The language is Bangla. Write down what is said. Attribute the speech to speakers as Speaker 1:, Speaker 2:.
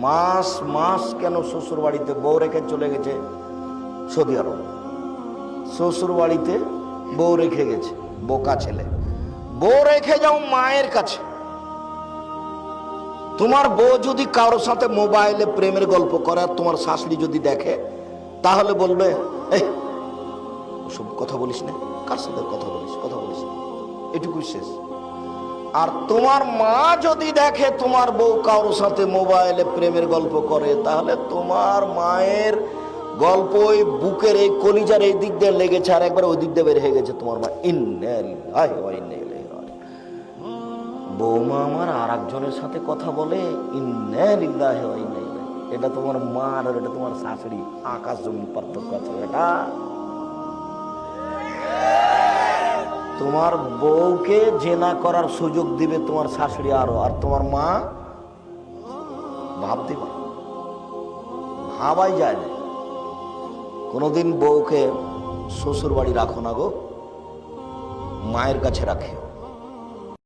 Speaker 1: মাস মাস কেন শ্বশুর বাড়িতে বউ রেখে চলে গেছে সৌদি আরব। শ্বশুর বাড়িতে বউ রেখে গেছে, বোকা ছেলে। বউ রেখে যাও মায়ের কাছে। তোমার বউ যদি কারোর সাথে মোবাইলে প্রেমের গল্প করে আর তোমার শাশুড়ি যদি দেখে, তাহলে বলবে এই ওসব কথা বলিস না, কার সাথে কথা বলিস না, এটুকুই শেষ। আর তোমার মা যদি দেখে তোমার বউ কারোর সাথে মোবাইলে প্রেমের গল্প করে, তাহলে তোমার মায়ের গল্প ওই বুকের এই কলিজার এই দিক দিয়ে লেগেছে আর একবার ওই দিক দিয়ে বের হয়ে গেছে তোমার মা। ইন্না লিল্লাহি ওয়া ইন্না ইলাইহি রাজিউন। বৌমা আমার আর একজনের সাথে কথা বলে, ইন্না লিল্লাহি ওয়া ইন্না ইলাইহি। এটা তোমার মা আর এটা তোমার শাশুড়ি, আকাশ জমিন পার্থক্য আছে। এটা তোমার বউকে জেনা করার সুযোগ দিবে তোমার শাশুড়ি আরো, আর তোমার মা ভাবতে পারে, ভাবাই যায় না। কোনোদিন বউকে শ্বশুর বাড়ি রাখো না গো, মায়ের কাছে রাখে।